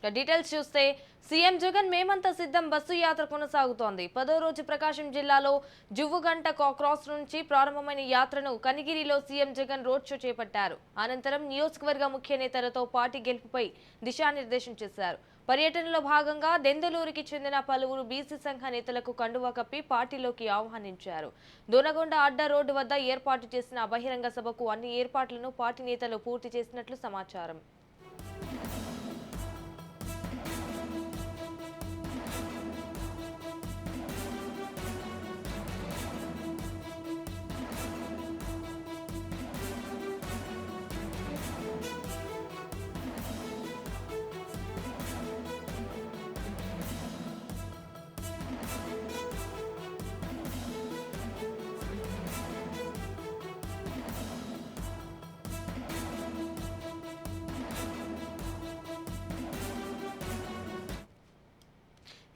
Details చూస్తే CM Jagan మేమంతా సిద్ధం బస్సు యాత్ర కొనసాగుతోంది. 10వ రోజు ప్రకాశం జిల్లాలో జువ్వుగంట క్రాస్ నుంచి ప్రారంభమైన యాత్రను కనిగిరిలో సీఎం జగన్ రోడ్ షో చేపట్టారు. అనంతరం నియోజకవర్గ ముఖ్య నేతలతో పార్టీ గెలుపుపై దిశానిర్దేశం చేశారు. పర్యటనలో భాగంగా దెందులూరుకి చెందిన పలువురు బీసీ సంఘ నేతలకు కండువా కప్పి పార్టీలోకి ఆహ్వానించారు. దొనగొండ అడ్డా రోడ్డు వద్ద ఏర్పాటు చేసిన బహిరంగ సభకు అన్ని ఏర్పాట్లను పార్టీ నేతలు పూర్తి చేసినట్లు సమాచారం.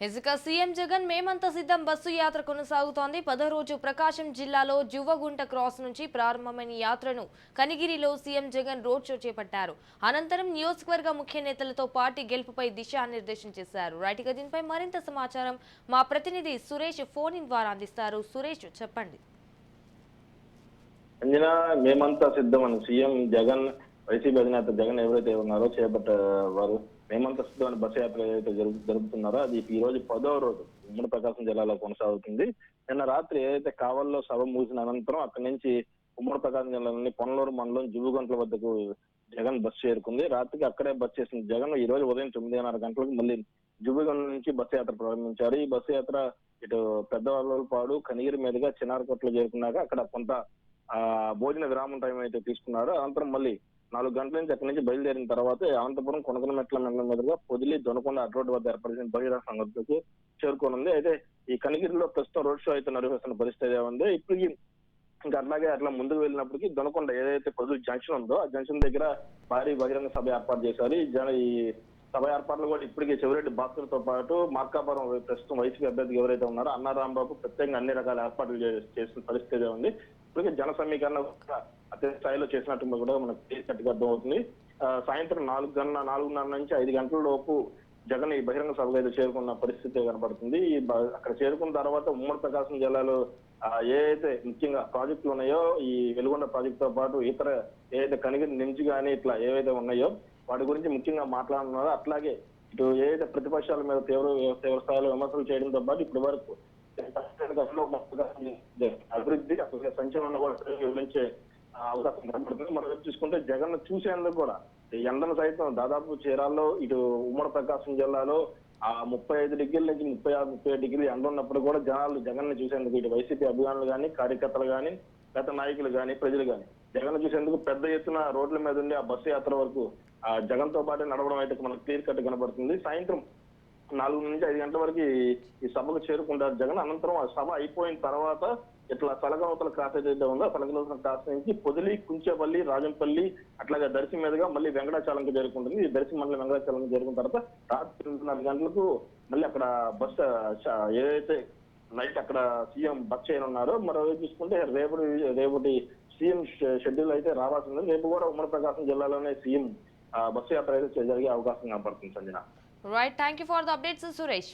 ఇక సీఎం జగన్ మేమంతా సిద్ధం బస్సు యాత్ర కొనసాగుతోంది. 10వ రోజు ప్రకాశం జిల్లాలో జువ్వగుంట క్రాస్ నుంచి ప్రారంభమైన యాత్రను కనిగిరిలో సీఎం జగన్ రోడ్ షో చేపట్టారు. అనంతరం నియోజకవర్గ ముఖ్య నేతలతో పార్టీ గెలుపుపై దిశానిర్దేశం చేశారు. రైట్గా దీనిపై మరింత సమాచారం మా ప్రతినిధి సురేష్ ఫోన్ ఇన్ ద్వారా అందిస్తారు. సురేష్ చెప్పండి. అంజనా, మేమంతా సిద్ధం అని సీఎం జగన్ వైసీపీ అధినేత జగన్ ఎవరైతే ఉన్నారో వారు మేమంతా సిద్ధం అని బస్సు యాత్ర ఏదైతే జరుపుతున్నారో అది ఈ రోజు 10వ రోజు ఉమ్మడి ప్రకాశం జిల్లాలో కొనసాగుతుంది. నిన్న రాత్రి ఏదైతే కావల్లో సభ ముగిసిన అనంతరం అక్కడి నుంచి ఉమ్మడి ప్రకాశం జిల్లాలోని పొన్నలూరు మండలం జువ్వుగంటల వద్దకు జగన్ బస్సు చేరుకుంది. రాత్రికి అక్కడే బస్సు చేసిన జగన్ ఈ రోజు ఉదయం 9:30 గంటలకు మళ్ళీ జువ్వుగంట నుంచి బస్సు యాత్ర ప్రారంభించారు. ఈ బస్సు యాత్ర ఇటు పెద్దవాళ్ళపాడు కనిగిరి మీదుగా చిన్నారకొట్లు చేరుకున్నాక అక్కడ కొంత భోజన విరామం టైం అయితే తీసుకున్నారు. అనంతరం మళ్ళీ 4 గంటల నుంచి అక్కడి నుంచి బయలుదేరిన తర్వాత అనంతపురం కొనకనమెట్ల మండలం మీదుగా పొదిలి దొనకొండ అడ్రోడ్ వద్ద ఏర్పడిన బహిరంగ సంగతికి చేరుకోనుంది. అయితే ఈ కనిగిరిలో ప్రస్తుతం రోడ్ షో అయితే నిర్వహిస్తున్న పరిస్థితి ఉంది. ఇప్పటికి ఇంకా అట్లా ముందుకు వెళ్ళినప్పటికీ దొనకొండ ఏదైతే పొదిలి జంక్షన్ ఉందో ఆ జంక్షన్ దగ్గర భారీ బహిరంగ సభ ఏర్పాటు చేశారు. ఈ సభ ఏర్పాట్లు కూడా ఇప్పటికే చెవిరెడ్డి భాస్కర్ తో పాటు మార్కాపురం ప్రస్తుతం వైసీపీ అభ్యర్థి ఎవరైతే ఉన్నారో అన్నా రాంబాబు ప్రత్యేకంగా అన్ని రకాల ఏర్పాట్లు చేసిన పరిస్థితి ఉంది. ఇప్పటికే జన సమీకరణ అదే స్థాయిలో చేసినట్టు కూడా మనకు తెలిసినట్టుగా అర్థమవుతుంది. సాయంత్రం 4:30 నుంచి 5 గంటల లోపు జగన్ ఈ బహిరంగ సభకు అయితే చేరుకున్న పరిస్థితి కనబడుతుంది. అక్కడ చేరుకున్న తర్వాత ఉమ్మడి ప్రకాశం జిల్లాలో ఏదైతే ముఖ్యంగా ప్రాజెక్టులు ఉన్నాయో ఈ వెలుగొండ ప్రాజెక్టు తో పాటు ఇతర ఏదైతే కనిగిరి నుంచి కానీ ఇట్లా ఏవైతే ఉన్నాయో వాటి గురించి ముఖ్యంగా మాట్లాడుతున్నారో అట్లాగే ఇటు ఏదైతే ప్రతిపక్షాల మీద తీవ్ర స్థాయిలో విమర్శలు చేయడంతో పాటు ఇప్పటి వరకు అభివృద్ధి సంచలనం కూడా వివరించే అవకాశం కనబడుతుంది. మనం చూసుకుంటే జగన్ చూసేందుకు కూడా ఎండను సైతం దాదాపు చీరాల్లో ఇటు ఉమ్మడి ప్రకాశం జిల్లాలో 35 డిగ్రీల నుంచి 36-37 డిగ్రీలు ఎండ ఉన్నప్పుడు కూడా జనాలు జగన్ ని చూసేందుకు ఇటు వైసీపీ అభిమానులు కానీ కార్యకర్తలు కానీ గత నాయకులు కానీ ప్రజలు కానీ జగన్ చూసేందుకు పెద్ద ఎత్తున రోడ్ల మీద ఉండి ఆ బస్సు యాత్ర వరకు జగన్ తో పాటు నడవడం అయితే మనకు క్లియర్ కట్ కనబడుతుంది. సాయంత్రం 4 నుంచి 5 గంటల వరకు ఈ సభకు చేరుకుంటారు జగన్. అనంతరం ఆ సభ అయిపోయిన తర్వాత ఇట్లా సలగనవతల క్రాస్ ఏదైతే ఉందో సలగనవతల క్రాస్ నుంచి పొదిలి, కుంచేపల్లి, రాజంపల్లి అట్లాగే దర్శి మీదుగా మళ్ళీ వెంకటాచలంకి చేరుకుంటుంది. ఈ దర్శి మండలి వెంకటాచలంకి చేరుకున్న తర్వాత రాత్రి 9:30 గంటలకు మళ్ళీ అక్కడ బస్ ఏదైతే నైట్ అక్కడ సీఎం బస్ చేయనున్నారో మరోవైపు చూసుకుంటే రేపటి సీఎం షెడ్యూల్ అయితే రావాల్సింది. రేపు కూడా ఉమ్మడి ప్రకాశం జిల్లాలోనే సీఎం బస్సు యాత్ర అయితే జరిగే అవకాశం కనపడుతుంది. Sanjana. Right, thank you for the updates Suresh.